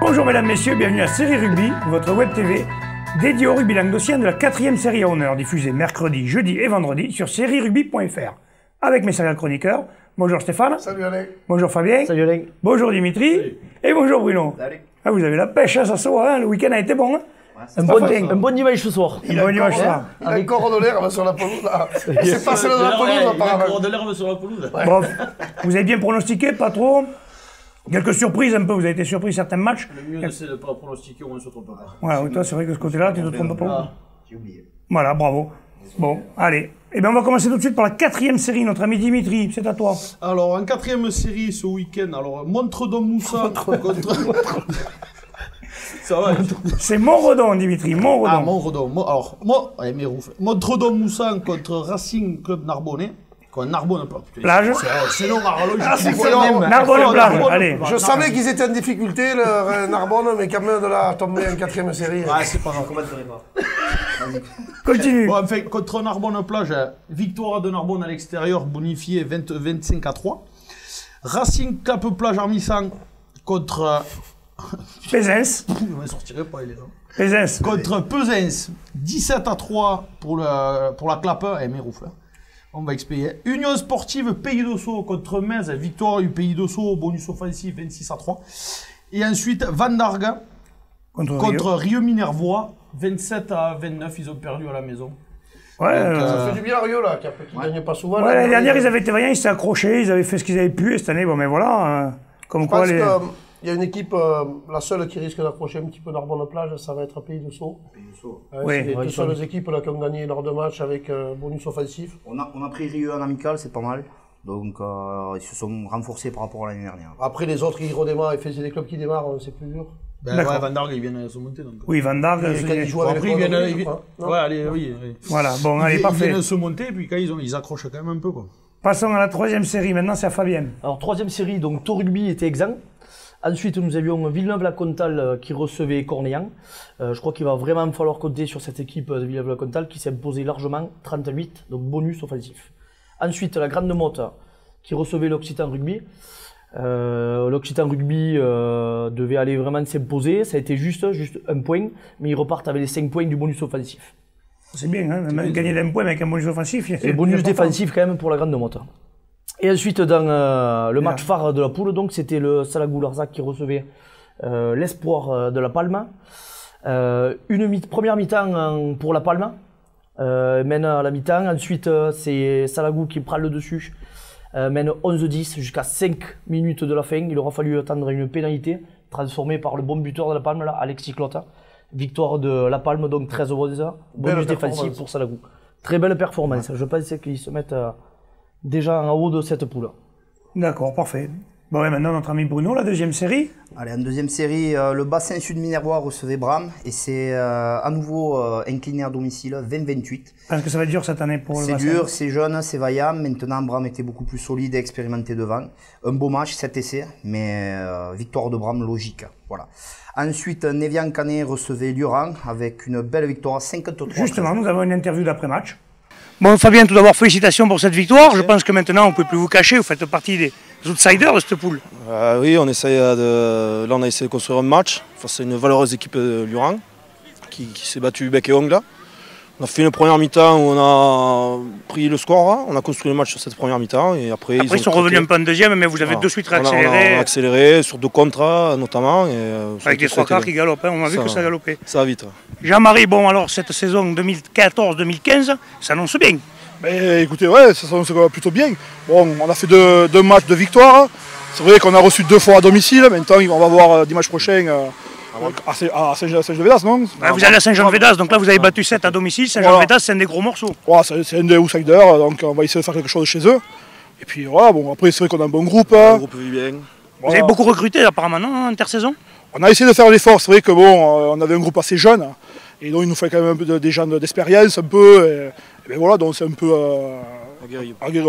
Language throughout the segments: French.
Bonjour mesdames, messieurs, bienvenue à Série Rugby, votre web TV dédiée au rugby languedocien de la 4e série à honneur, diffusée mercredi, jeudi et vendredi sur sérierugby.fr. Avec mes serial chroniqueurs, bonjour Stéphane. Salut Alain. Bonjour Fabien. Salut Alain. Bonjour Dimitri. Salut. Et bonjour Bruno. Salut. Ah, vous avez la pêche, hein, ça se voit, hein, le week-end a été bon. Hein. Un bon dimanche ce soir. Il a encore de l'herbe sur la pelouse. Là. C'est pas celle de la pelouse apparemment. Il a encore de l'herbe sur la pelouse. Ouais. Bon, vous avez bien pronostiqué, pas trop. Quelques surprises un peu, vous avez été surpris certains matchs. Le mieux c'est de ne pas pronostiquer ou on ne se trompe pas. Voilà, oui, toi c'est vrai que de ce côté-là, tu ne te trompes pas. J'ai oublié. Voilà, bravo. Bon, allez. Eh bien, on va commencer tout de suite par la 4e série, notre ami Dimitri, c'est à toi. Alors, en 4e série ce week-end, alors Montredon Moussa contre. Ça va. C'est Montredon, Dimitri, Montredon. Ah, Montredon. Alors, allez, mes roufs. Montredon Moussa contre Racing Club Narbonnais. Narbonne plage. C'est long, Arloge. Narbonne plage, allez. Je savais qu'ils étaient en difficulté, le Narbonne, mais quand même de là à tomber en 4e série. Ah, c'est pas grave. Continue. Bon, enfin, contre Narbonne plage, victoire de Narbonne à l'extérieur, bonifiée 25-3. Racing Cap Plage Armissan contre. Pézens. Je ne sortirai pas, il est là. Pézens. Contre Pesens, 17-3 pour la Clappe. Eh, mes roufs, là. On va expliquer. Union Sportive Pays d'Ossau contre Metz, victoire du Pays d'Ossau, bonus offensif 26-3. Et ensuite, Van Dargue contre Rio Minervois, 27-29, ils ont perdu à la maison. Ouais, donc, ça fait du bien Rio là, qui ne gagnait pas souvent. Ouais, l'année dernière, ils avaient été vaillants, ils s'étaient accrochés, ils avaient fait ce qu'ils avaient pu, et cette année, bon, mais voilà, comme je quoi pense les... Il y a une équipe, la seule qui risque d'accrocher un petit peu Narbonne-Plage, ça va être Pays d'Ossau. Oui. C'est les deux seules équipes là, qui ont gagné lors de matchs avec bonus offensif. On a pris Rieux en amical, c'est pas mal. Donc ils se sont renforcés par rapport à l'année dernière. Après les autres qui redémarrent, et c'est des clubs qui démarrent, c'est plus dur. Ben ouais, Van Dargue, ils viennent se monter. Donc. Oui, Van Dargue, ils jouent avec après, ils viennent. Ouais, allez, oui. Voilà, bon, allez, parfait. Ils viennent se monter, et puis quand ils accrochent quand même un peu, quoi. Passons à la 3e série, maintenant c'est à Fabienne. Alors 3e série, donc Tau Rugby était exempt. Ensuite, nous avions Villeneuve-la-Comtale qui recevait Cornéan. Je crois qu'il va vraiment falloir compter sur cette équipe de Villeneuve-la-Comtale qui s'est imposée largement 38, donc bonus offensif. Ensuite, la Grande Motte qui recevait l'Occitan Rugby. L'Occitan Rugby devait aller vraiment s'imposer. Ça a été juste un point, mais ils repartent avec les 5 points du bonus offensif. C'est bien, hein, gagner d'un point avec un bonus offensif. Et bonus défensif quand même pour la Grande Motte. Et ensuite, dans le match phare de la poule, donc c'était le Salagou-Larzac qui recevait l'Espoir de La Palma. Première mi-temps pour La Palma, mène à la mi-temps. Ensuite, c'est Salagou qui prend le dessus, mène 11-10 jusqu'à 5 minutes de la fin. Il aura fallu attendre une pénalité transformée par le bon buteur de La Palme, là, Alexis Clotta. Victoire de La Palme, donc 13-11, bonus défensif pour Salagou. Très belle performance. Je pense qu'ils se mettent déjà en haut de cette poule. D'accord, parfait. Bon, et maintenant notre ami Bruno, la 2e série. Allez, en 2e série, le bassin sud minervois recevait Bram et c'est à nouveau incliné à domicile, 20-28. Parce que ça va être dur cette année pour le bassin. C'est dur, c'est jeune, c'est vaillant. Maintenant, Bram était beaucoup plus solide et expérimenté devant. Un beau match, 7 essais, mais victoire de Bram logique. Voilà. Ensuite, Névian-Canet recevait Lioran avec une belle victoire, 53. Justement, nous avons une interview d'après-match. Bon, Fabien, tout d'abord, félicitations pour cette victoire. Je pense que maintenant, on ne peut plus vous cacher. Vous faites partie des outsiders de cette poule. Oui, on essaye là, on a essayé de construire un match face à une valeureuse équipe de Lioran qui s'est battue bec et ongle. Là. On a fait une première mi-temps où on a pris le score. Là. On a construit le match sur cette première mi-temps. Et après ils sont revenus un peu en deuxième, mais vous avez de suite réaccéléré. On a accéléré sur 2 contrats notamment. Et, avec des 3 quarts qui galopent. Hein. On a vu que ça galopait. Ça va vite. Jean-Marie, bon, alors cette saison 2014-2015, ça annonce bien. Mais écoutez, ouais, ça s'annonce plutôt bien. Bon, on a fait 2 matchs de victoire. C'est vrai qu'on a reçu 2 fois à domicile. Maintenant, on va voir dimanche prochain à Saint-Jean-de-Védas, non? Ouais, vous allez à Saint-Jean-de-Védas, donc là vous avez battu 7 à domicile. Saint-Jean-de-Védas, c'est un des gros morceaux. Ouais, c'est un des outsiders, donc on va essayer de faire quelque chose chez eux. Et puis voilà, bon, après c'est vrai qu'on a un bon groupe. Le groupe vit bien. Vous avez beaucoup recruté apparemment, non, intersaison? On a essayé de faire l'effort. C'est vrai que bon, on avait un groupe assez jeune. Et donc il nous fallait quand même un peu des gens d'expérience, un peu. Et ben voilà, donc c'est un peu aguerri. Voilà.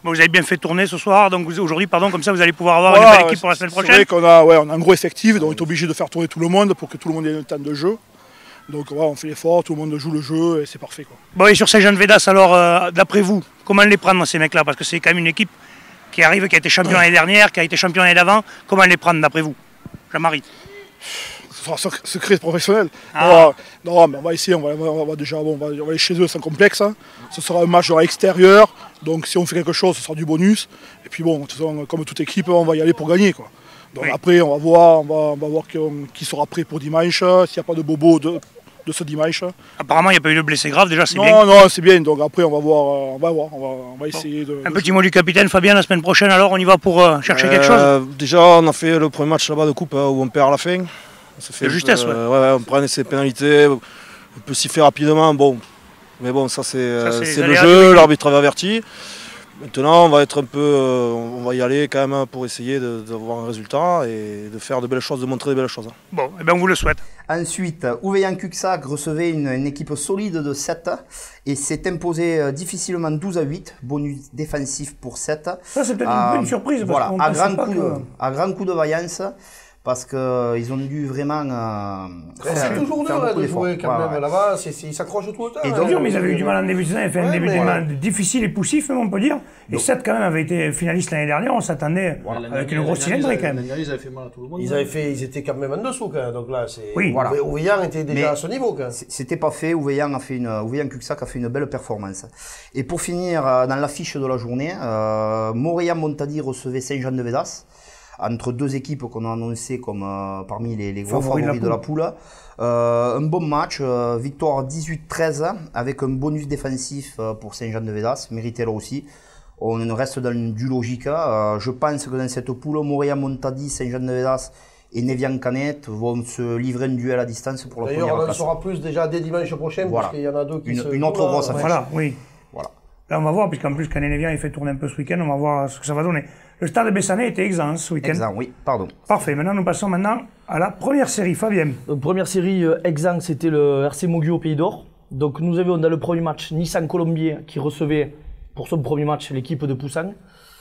Bon, vous avez bien fait tourner ce soir, donc aujourd'hui, pardon, comme ça vous allez pouvoir avoir une belle équipe pour la semaine prochaine. C'est vrai qu'on a, on a un gros effectif, donc on est obligé de faire tourner tout le monde pour que tout le monde ait un temps de jeu. Donc voilà, on fait l'effort, tout le monde joue le jeu et c'est parfait, quoi. Bon, et sur Saint-Jean-de-Védas, alors d'après vous, comment les prendre ces mecs-là? Parce que c'est quand même une équipe qui arrive, qui a été champion l'année dernière, qui a été champion l'année d'avant. Comment les prendre d'après vous, Jean-Marie? Ce sera secret professionnel. Non, mais on va essayer, on va déjà on va aller chez eux sans complexe. Hein. Ce sera un match à l'extérieur, donc si on fait quelque chose, ce sera du bonus. Et puis bon, de toute façon, comme toute équipe, on va y aller pour gagner, quoi. Donc après, on va voir qui sera prêt pour dimanche, s'il n'y a pas de bobo de ce dimanche. Apparemment, il n'y a pas eu de blessés graves, déjà, c'est bien. Non, c'est bien, donc après, on va essayer de... Un petit mot du capitaine Fabien, la semaine prochaine, alors, on y va pour chercher quelque chose? Déjà, on a fait le premier match là-bas de coupe où on perd à la fin. De justesse, on prend ses pénalités, on peut siffler rapidement, bon. Mais bon, ça c'est le jeu, l'arbitre avait averti. Maintenant, on va être un peu, on va y aller quand même pour essayer d'avoir un résultat et de faire de belles choses, de montrer de belles choses. Bon, et bien on vous le souhaite. Ensuite, Ouveillan-Cuxac recevait une équipe solide de 7 et s'est imposé difficilement 12-8, bonus défensif pour 7. Ça c'est peut-être une bonne surprise. Parce voilà, à grand coup de vaillance. Parce qu'ils ont dû vraiment. C'est toujours dur de jouer quand même là-bas, ils s'accrochent tout le temps. Et donc, mais ils avaient eu du mal en début de saison, ils avaient fait un début de saison difficile et poussif, même on peut dire. Et 7 quand même avait été finaliste l'année dernière, on s'attendait avec une grosse cylindrée quand même. L'année dernière, ils avaient fait mal à tout le monde. Ils étaient quand même en dessous quand même, donc là, Ouveillan était déjà à ce niveau quand même. C'était pas fait, Ouveillan-Cuxac a fait une belle performance. Et pour finir, dans l'affiche de la journée, Montadi recevait Saint-Jean-de-Védas. Entre deux équipes qu'on a annoncées comme parmi les gros favoris de la poule. Un bon match, victoire 18-13 avec un bonus défensif pour Saint-Jean-de-Védas, mérité là aussi. On reste dans du logique. Je pense que dans cette poule, Montadi, Saint-Jean-de-Védas et Nevian-Canet vont se livrer un duel à distance pour la première place. D'ailleurs, on en saura plus déjà dès dimanche prochain, parce qu'il y en a deux qui une autre grosse affiche. Voilà, oui. Voilà. Là, on va voir, puisqu'en plus, Canet-Nevian, il fait tourner un peu ce week-end, on va voir ce que ça va donner. Le stade de Bessanet était exempt ce week-end. Exempt, oui, pardon. Parfait, maintenant nous passons à la première série, Fabien. Donc, première série exempt, c'était le RC Mogu au Pays d'Or. Donc nous avions dans le premier match Nissan Colombier qui recevait pour son premier match l'équipe de Poussin.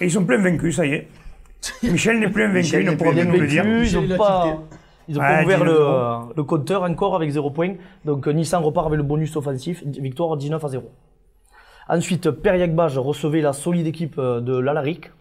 Et ils sont plus invaincus, ça y est. Michel n'est plus invaincu, il ne pourra bien nous le dire. Ils n'ont pas ouvert le compteur encore avec 0 points. Donc Nissan repart avec le bonus offensif, victoire 19-0. Ensuite, Periac-Bage recevait la solide équipe de l'Alaric.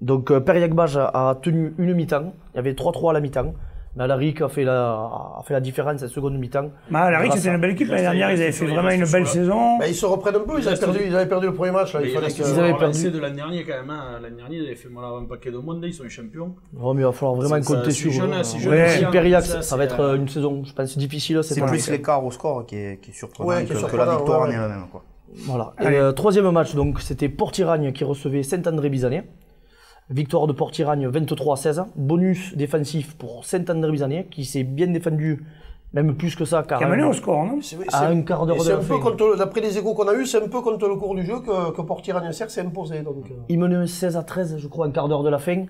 Donc Periac-Bage a tenu une mi-temps, il y avait 3-3 à la mi-temps. L'Alaric a fait la différence à la seconde mi-temps. L'Alaric c'était une belle équipe l'année dernière, ils avaient fait vraiment une belle saison. Ils se reprennent un peu, ils avaient perdu le premier match. Là. Ils avaient perdu de l'année dernière quand même. L'année dernière ils avaient fait mal à un paquet de monde, ils sont les champions. Oh, mais il va falloir vraiment compter sur Periac, ça va être une saison, je pense, difficile. C'est plus l'écart au score qui est surprenant que la victoire en elle-même. Voilà. Et le troisième match, donc c'était Port-Iragne qui recevait Saint-André-Bizanet. Victoire de Port-Iragne 23-16. Bonus défensif pour Saint-André-Bizanet qui s'est bien défendu, même plus que ça. Qui a mené au score, non? À un quart d'heure de la fin. D'après les échos qu'on a eu, c'est un peu contre le cours du jeu que Port-Iragne s'est imposé. Donc. Il menait 16-13, je crois, un quart d'heure de la fin.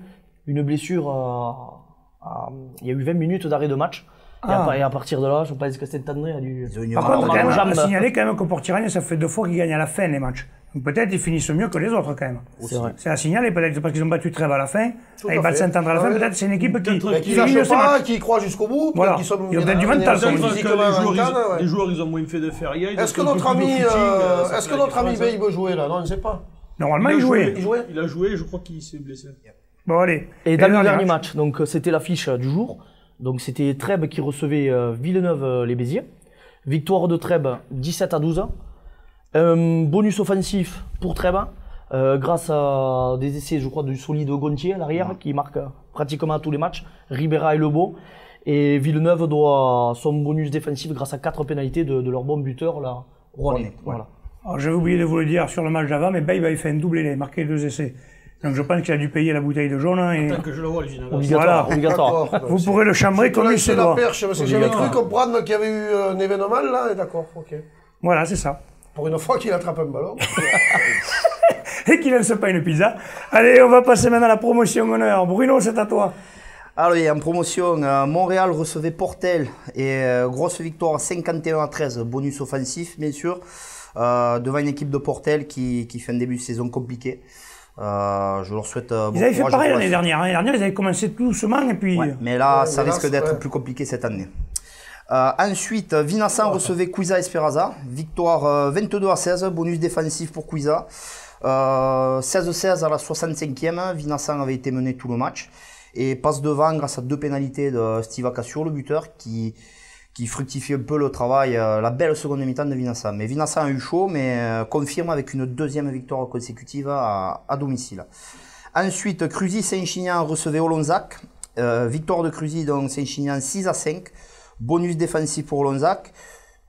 Une blessure, il y a eu 20 minutes d'arrêt de match. Et à partir de là, je pense que Saint-André a dû... Par contre, quand même, on a signalé quand même que Port-Iragne, ça fait 2 fois qu'ils gagnent à la fin les matchs. Donc peut-être ils finissent mieux que les autres quand même. C'est à signaler, peut-être parce qu'ils ont battu Trèves à la fin, ils battent Saint-André à la fin, peut-être c'est une équipe qui lâche pas, qui croit jusqu'au bout, voilà. qui sont ils ont peut-être du mental. Les joueurs ils ont moins fait de feria. Est-ce que notre ami Bay veut jouer là? Non, on ne sait pas. Normalement il jouait. Il a joué, je crois qu'il s'est blessé. Bon allez. Et dans le dernier match, donc c'était l'affiche du jour. Donc c'était Trèbes qui recevait Villeneuve-les-Béziers. Victoire de Trèbes 17-12. Bonus offensif pour Trèbes grâce à des essais, je crois, du solide Gontier à l'arrière qui marque pratiquement tous les matchs. Ribera et Lebeau. Et Villeneuve doit son bonus défensif grâce à 4 pénalités de leur bon buteur, là, Rouanet. Voilà. Alors j'avais oublié de vous le dire sur le match d'avant, mais Babe avait fait un doublé, il a marqué 2 essais. Donc je pense qu'il a dû payer la bouteille de jaune. Tant que je le vois, obligatoire. Vous pourrez le chambrer comme il se doit. Parce que j'avais cru comprendre qu'il y avait eu un événement là, d'accord, ok. Voilà, c'est ça. Pour une fois qu'il attrape un ballon. Et qu'il ne lance pas une pizza. Allez, on va passer maintenant à la promotion honneur. Bruno, c'est à toi. Alors, en promotion, Montréal recevait Portel et grosse victoire 51-13, bonus offensif bien sûr, devant une équipe de Portel qui fait un début de saison compliqué. Je leur souhaite bon Ils avaient fait pareil l'année dernière. L'année dernière, ils avaient commencé tout doucement et puis... Ouais, mais là, ça risque d'être plus compliqué cette année. Ensuite, Vinassan recevait Cuisa Esperanza. Victoire 22-16, bonus défensif pour Cuisa. 16-16 à la 65e. Vinassan avait été mené tout le match. et passe devant grâce à 2 pénalités de Steve Acacio, le buteur, qui fructifie un peu le travail, la belle seconde mi-temps de Vinassa. Mais Vinassa a eu chaud, mais confirme avec une 2e victoire consécutive à domicile. Ensuite, Cruzy-Saint-Chinian recevait Olonzac. Victoire de Cruzy, donc Saint-Chinian 6-5. Bonus défensif pour Olonzac,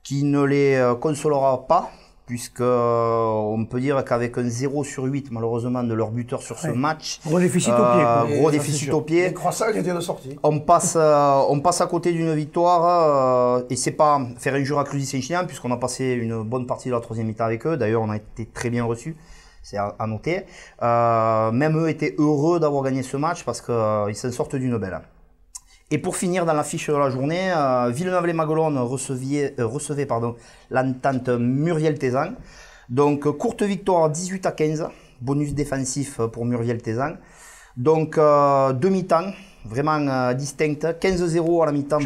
qui ne les consolera pas, puisque on peut dire qu'avec un 0/8 malheureusement de leur buteur sur ce match, gros déficit au pied, quoi. Gros déficit au pied. Les croissants qui étaient de sortie. On passe à côté d'une victoire, et c'est pas faire injure à Cruzy Saint-Chinian, puisqu'on a passé une bonne partie de la 3e mi-temps avec eux. D'ailleurs, on a été très bien reçus, c'est à noter. Même eux étaient heureux d'avoir gagné ce match, parce qu'ils s'en sortent d'une belle. Et pour finir dans la fiche de la journée, Villeneuve-les-Maguelones recevait l'entente Muriel-Tézan. Donc courte victoire 18-15, bonus défensif pour Muriel-Tézan. Donc demi-temps, vraiment distincte, 15-0 à la mi-temps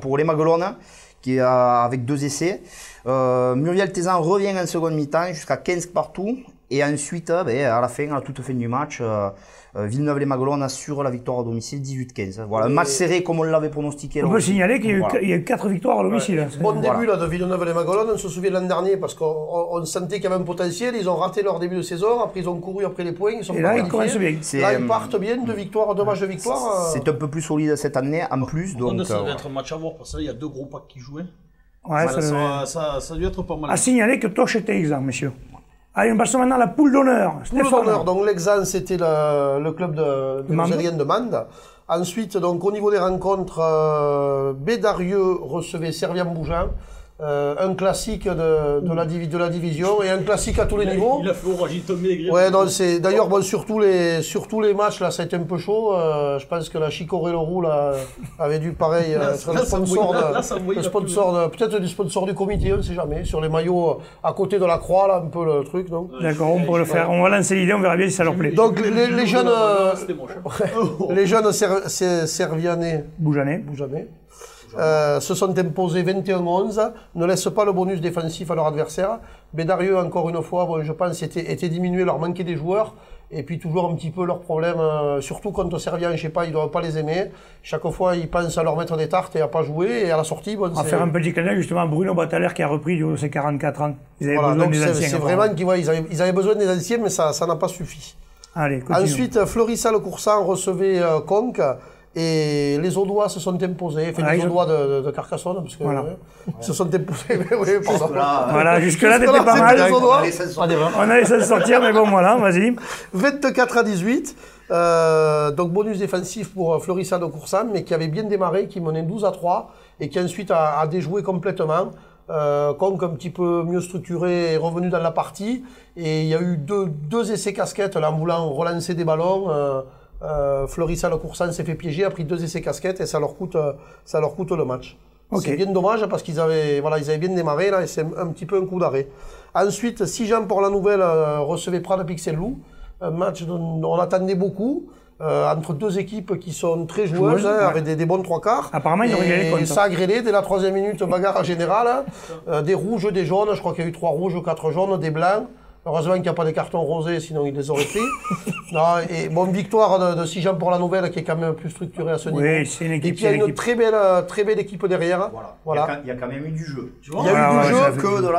pour les Maguelones, qui avec 2 essais. Muriel-Tézan revient en seconde mi-temps jusqu'à 15 partout. Et ensuite, à la fin, à la toute fin du match, Villeneuve-les-Maguelones assure la victoire à domicile 18-15. Voilà, un match serré comme on l'avait pronostiqué. On peut signaler qu'il y a eu 4 victoires à domicile. Ouais. Bon début là, de Villeneuve-les-Maguelones, on se souvient de l'an dernier, parce qu'on sentait qu'il y avait un potentiel, ils ont raté leur début de saison, après ils ont couru après les points, ils sont là, ils commencent bien. Là, ils partent bien, 2 victoires, 2 matchs de victoire. C'est un peu plus solide cette année, en plus. Donc, ça devait être un match à voir, parce qu'il y a 2 gros packs qui jouaient. Ouais, ça a dû être pas mal. À signaler que Toch était exempt, messieurs. Allez, on passe maintenant à la poule d'honneur. Poule d'honneur, donc l'exempt, c'était le club de Algérien de Mende. Ensuite, donc, au niveau des rencontres, Bédarieux recevait Servien-Bougeant. Un classique de la division et un classique à tous les niveaux. Il a fait orage, il tombait les griffes. Ouais, non, c'est d'ailleurs bon, sur tous les matchs là, ça a été un peu chaud. Je pense que la Chicorée Leroux là avait dû pareil être le sponsor, peut-être du sponsor du comité, on ne sait jamais. Sur les maillots à côté de la croix là, un peu le truc, donc. D'accord, on pourrait le faire. On va lancer l'idée, on verra bien si ça leur plaît. Donc les jeunes, les jeunes Servianais, Bougeanais. Se sont imposés 21-11, ne laissent pas le bonus défensif à leur adversaire. Bédarieux, encore une fois, bon, je pense, était diminué, leur manquait des joueurs. Et puis toujours un petit peu leur problème, surtout contre Servien, je sais pas, ils doivent pas les aimer. Chaque fois, ils pensent à leur mettre des tartes et à pas jouer. Et à la sortie, bon, on va faire un petit clin d'œil justement à Bruno Bataler qui a repris ses 44 ans. Ils avaient besoin des anciens. C'est vraiment qu'ils avaient besoin des anciens, mais ça n'a pas suffi. Allez, continue. Ensuite, Fleury-Salle-Coursan recevait Conques. Et les Audois se sont imposés, les Audois de Carcassonne, parce que se sont imposés. Oui, pardon. Voilà, jusque-là, t'étais pas mal. On allait s'en sortir, mais bon, voilà, vas-y. 24-18. Donc bonus défensif pour Fleury-Salle-Coursan, mais qui avait bien démarré, qui menait 12-3, et qui ensuite a déjoué complètement. Conques un petit peu mieux structuré est revenu dans la partie. Et il y a eu deux essais casquettes, là, en voulant relancer des ballons. Fleury-Salle-Coursan s'est fait piéger, a pris 2 essais casquettes et ça leur coûte le match. Okay. C'est bien dommage parce qu'ils avaient bien démarré là et c'est un petit peu un coup d'arrêt. Ensuite, Sijan pour la Nouvelle recevait Prades-Pixel-Loup, un match dont on attendait beaucoup. Entre 2 équipes qui sont très joueuses, avec des bons 3/4. Apparemment, ils ont réglé les comptes. Ça a grêlé dès la 3e minute, bagarre générale. Des rouges, des jaunes, je crois qu'il y a eu 3 rouges, 4 jaunes, des blancs. Heureusement qu'il n'y a pas des cartons rosés, sinon ils les auraient pris. Non, et bon, victoire de Sijan pour la Nouvelle, qui est quand même plus structurée à ce niveau. Oui, c'est une équipe. Et puis il y a une très belle équipe derrière. Voilà. Il y a quand même eu du jeu. Il y a eu du jeu.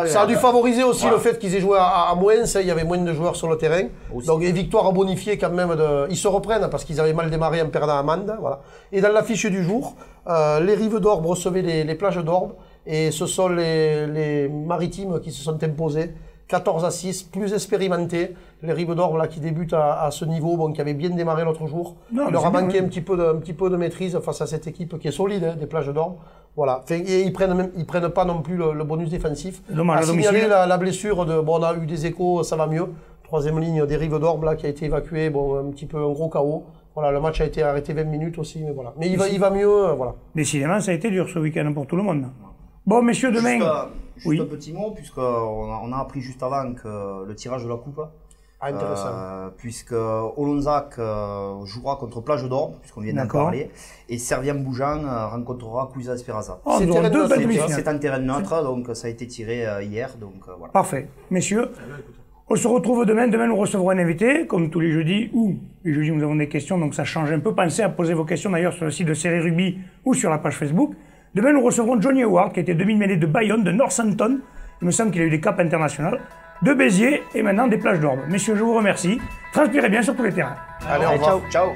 Ça a dû favoriser aussi le fait qu'ils aient joué à moins. Il y avait moins de joueurs sur le terrain. Aussi. Donc, les victoires bonifiées quand même. Ils se reprennent parce qu'ils avaient mal démarré en perdant à Mende. Voilà. Et dans l'affiche du jour, les Rives d'Orbe recevaient les plages d'Orbe. Et ce sont les Maritimes qui se sont imposés. 14-6, plus expérimentés. Les Rives d'Orbe là qui débutent à ce niveau, bon, qui avaient bien démarré l'autre jour. Il leur a manqué un petit peu de maîtrise face à cette équipe qui est solide, des plages d'Orbe. Voilà. Enfin, et ils prennent pas non plus le bonus défensif. Dommage, à signaler la blessure de, bon, on a eu des échos, ça va mieux. 3e ligne des Rives d'Orbe là qui a été évacuée, bon, un petit peu un gros chaos. Voilà, le match a été arrêté 20 minutes aussi, mais voilà. Mais il va mieux, voilà. Décidément, ça a été dur ce week-end pour tout le monde. Bon, messieurs, demain. Juste un petit mot, puisqu'on a appris juste avant que le tirage de la coupe. Ah, intéressant. Puisque Olonzac jouera contre Plage d'Orbe, puisqu'on vient d'en parler, et Servien-Bougeant rencontrera Cuisa Esperanza. Oh, c'est en terrain neutre, donc ça a été tiré hier, donc voilà. Parfait. Messieurs, On se retrouve demain. Demain, nous recevrons un invité, comme tous les jeudis, ou les jeudis, nous avons des questions, donc ça change un peu. Pensez à poser vos questions d'ailleurs sur le site de Série Rugby ou sur la page Facebook. Demain, nous recevrons Johnny Howard, qui a été demi-mêlée de Bayonne, de Northampton. Il me semble qu'il a eu des caps internationales, de Béziers et maintenant des plages d'Orbe. Messieurs, je vous remercie. Transpirez bien sur tous les terrains. Allez, au revoir. Ciao.